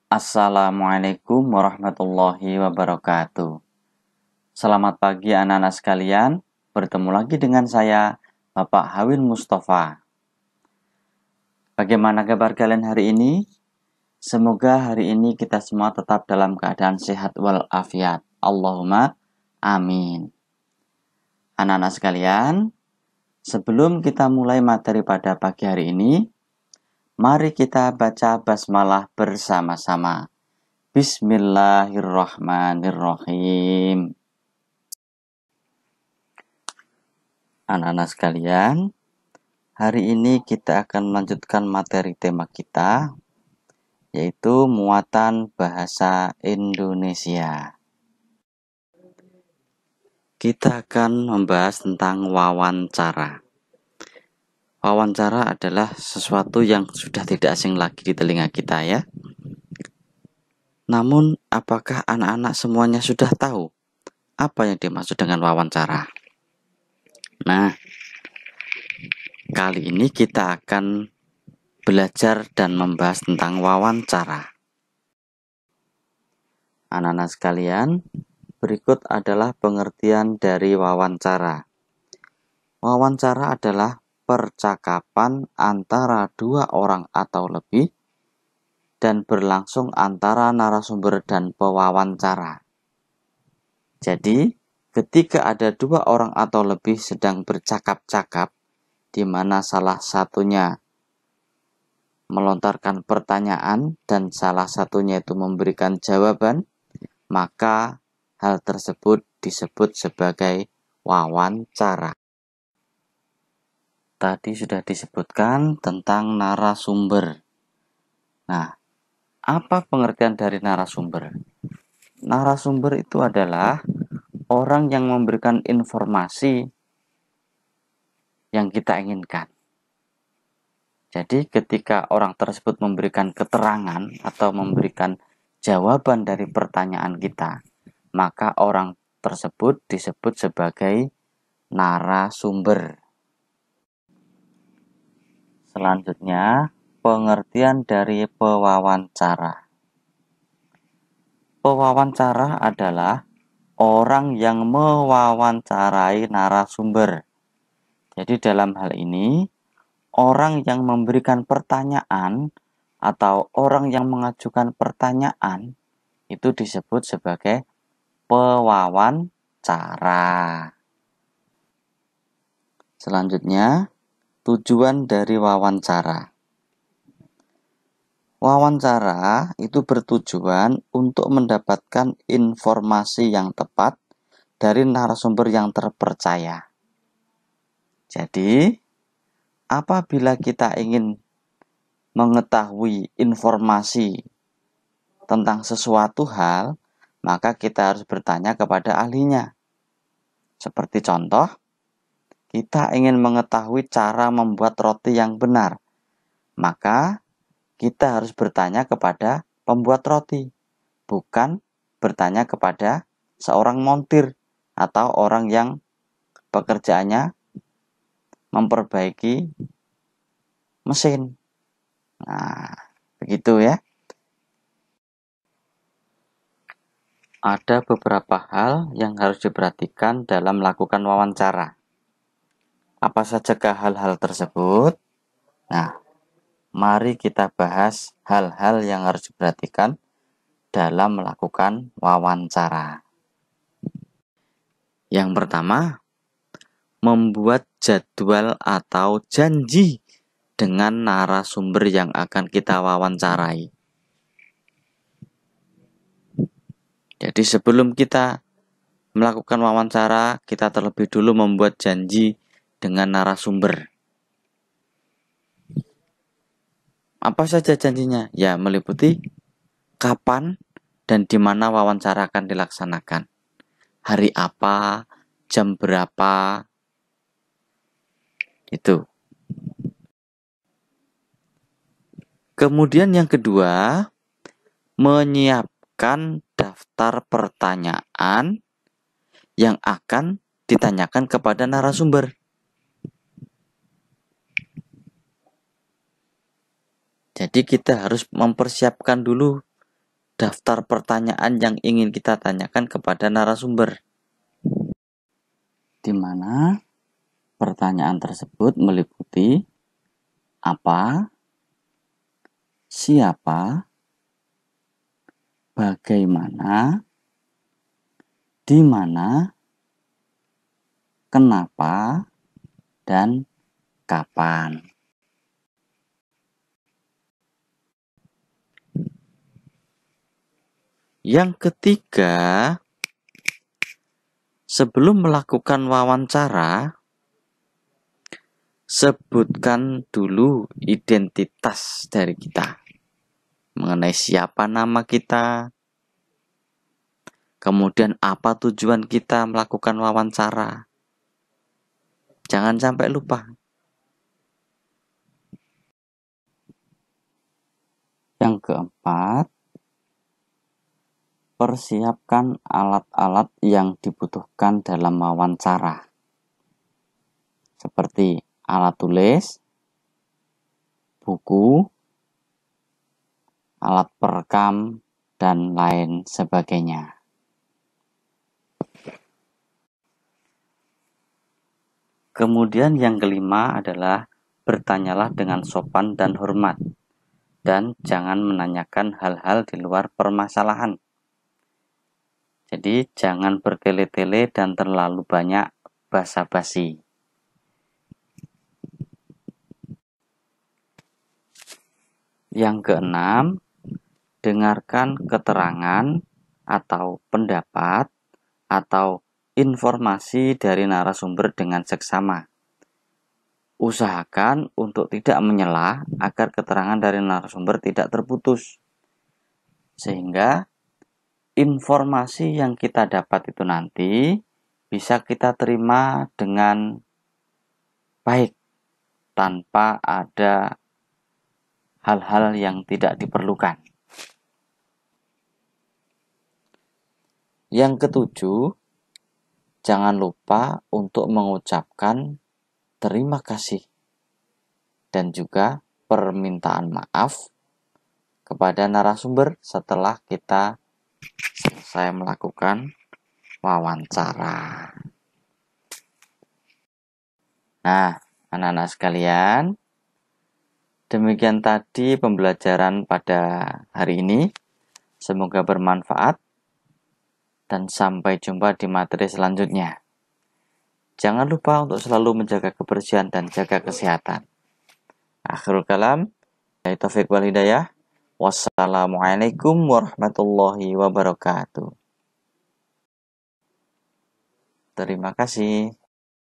Assalamualaikum warahmatullahi wabarakatuh. Selamat pagi anak-anak sekalian. Bertemu lagi dengan saya, Bapak Hawin Mustafa. Bagaimana kabar kalian hari ini? Semoga hari ini kita semua tetap dalam keadaan sehat walafiat. Allahumma amin. Anak-anak sekalian, sebelum kita mulai materi pada pagi hari ini, mari kita baca basmalah bersama-sama. Bismillahirrahmanirrahim. Anak-anak sekalian, hari ini kita akan melanjutkan materi tema kita, yaitu muatan bahasa Indonesia. Kita akan membahas tentang wawancara. Wawancara adalah sesuatu yang sudah tidak asing lagi di telinga kita ya. Namun, apakah anak-anak semuanya sudah tahu apa yang dimaksud dengan wawancara? Nah, kali ini kita akan belajar dan membahas tentang wawancara. Anak-anak sekalian, berikut adalah pengertian dari wawancara. Wawancara adalah percakapan antara dua orang atau lebih dan berlangsung antara narasumber dan pewawancara. Jadi, ketika ada dua orang atau lebih sedang bercakap-cakap, di mana salah satunya melontarkan pertanyaan dan salah satunya itu memberikan jawaban, maka hal tersebut disebut sebagai wawancara. Tadi sudah disebutkan tentang narasumber. Nah, apa pengertian dari narasumber? Narasumber itu adalah orang yang memberikan informasi yang kita inginkan. Jadi ketika orang tersebut memberikan keterangan atau memberikan jawaban dari pertanyaan kita, maka orang tersebut disebut sebagai narasumber. Selanjutnya, pengertian dari pewawancara. Pewawancara adalah orang yang mewawancarai narasumber. Jadi dalam hal ini, orang yang memberikan pertanyaan atau orang yang mengajukan pertanyaan itu disebut sebagai pewawancara. Selanjutnya, tujuan dari wawancara. Wawancara itu bertujuan untuk mendapatkan informasi yang tepat dari narasumber yang terpercaya. Jadi, apabila kita ingin mengetahui informasi tentang sesuatu hal, maka kita harus bertanya kepada ahlinya. Seperti contoh, kita ingin mengetahui cara membuat roti yang benar, maka kita harus bertanya kepada pembuat roti, bukan bertanya kepada seorang montir atau orang yang pekerjaannya memperbaiki mesin. Nah, begitu ya. Ada beberapa hal yang harus diperhatikan dalam melakukan wawancara. Apa sajakah hal-hal tersebut? Nah, mari kita bahas hal-hal yang harus diperhatikan dalam melakukan wawancara. Yang pertama, membuat jadwal atau janji dengan narasumber yang akan kita wawancarai. Jadi sebelum kita melakukan wawancara, kita terlebih dulu membuat janji dengan narasumber. Apa saja janjinya? Ya, meliputi kapan dan di mana wawancara akan dilaksanakan. Hari apa, jam berapa, itu. Kemudian yang kedua, menyiapkan daftar pertanyaan yang akan ditanyakan kepada narasumber. Jadi kita harus mempersiapkan dulu daftar pertanyaan yang ingin kita tanyakan kepada narasumber, di mana pertanyaan tersebut meliputi apa, siapa, bagaimana, di mana, kenapa, dan kapan. Yang ketiga, sebelum melakukan wawancara, sebutkan dulu identitas dari kita, mengenai siapa nama kita, kemudian apa tujuan kita melakukan wawancara. Jangan sampai lupa. Yang keempat, persiapkan alat-alat yang dibutuhkan dalam wawancara, seperti alat tulis, buku, alat perekam, dan lain sebagainya. Kemudian yang kelima adalah bertanyalah dengan sopan dan hormat, dan jangan menanyakan hal-hal di luar permasalahan. Jadi jangan bertele-tele dan terlalu banyak basa-basi. Yang keenam, dengarkan keterangan atau pendapat atau informasi dari narasumber dengan seksama. Usahakan untuk tidak menyela agar keterangan dari narasumber tidak terputus, sehingga informasi yang kita dapat itu nanti bisa kita terima dengan baik tanpa ada hal-hal yang tidak diperlukan. Yang ketujuh, jangan lupa untuk mengucapkan terima kasih dan juga permintaan maaf kepada narasumber setelah kita selesai melakukan wawancara. Nah, anak-anak sekalian, demikian tadi pembelajaran pada hari ini. Semoga bermanfaat dan sampai jumpa di materi selanjutnya. Jangan lupa untuk selalu menjaga kebersihan dan jaga kesehatan. Akhirul kalam, taufiq wal hidayah. Wassalamualaikum warahmatullahi wabarakatuh. Terima kasih.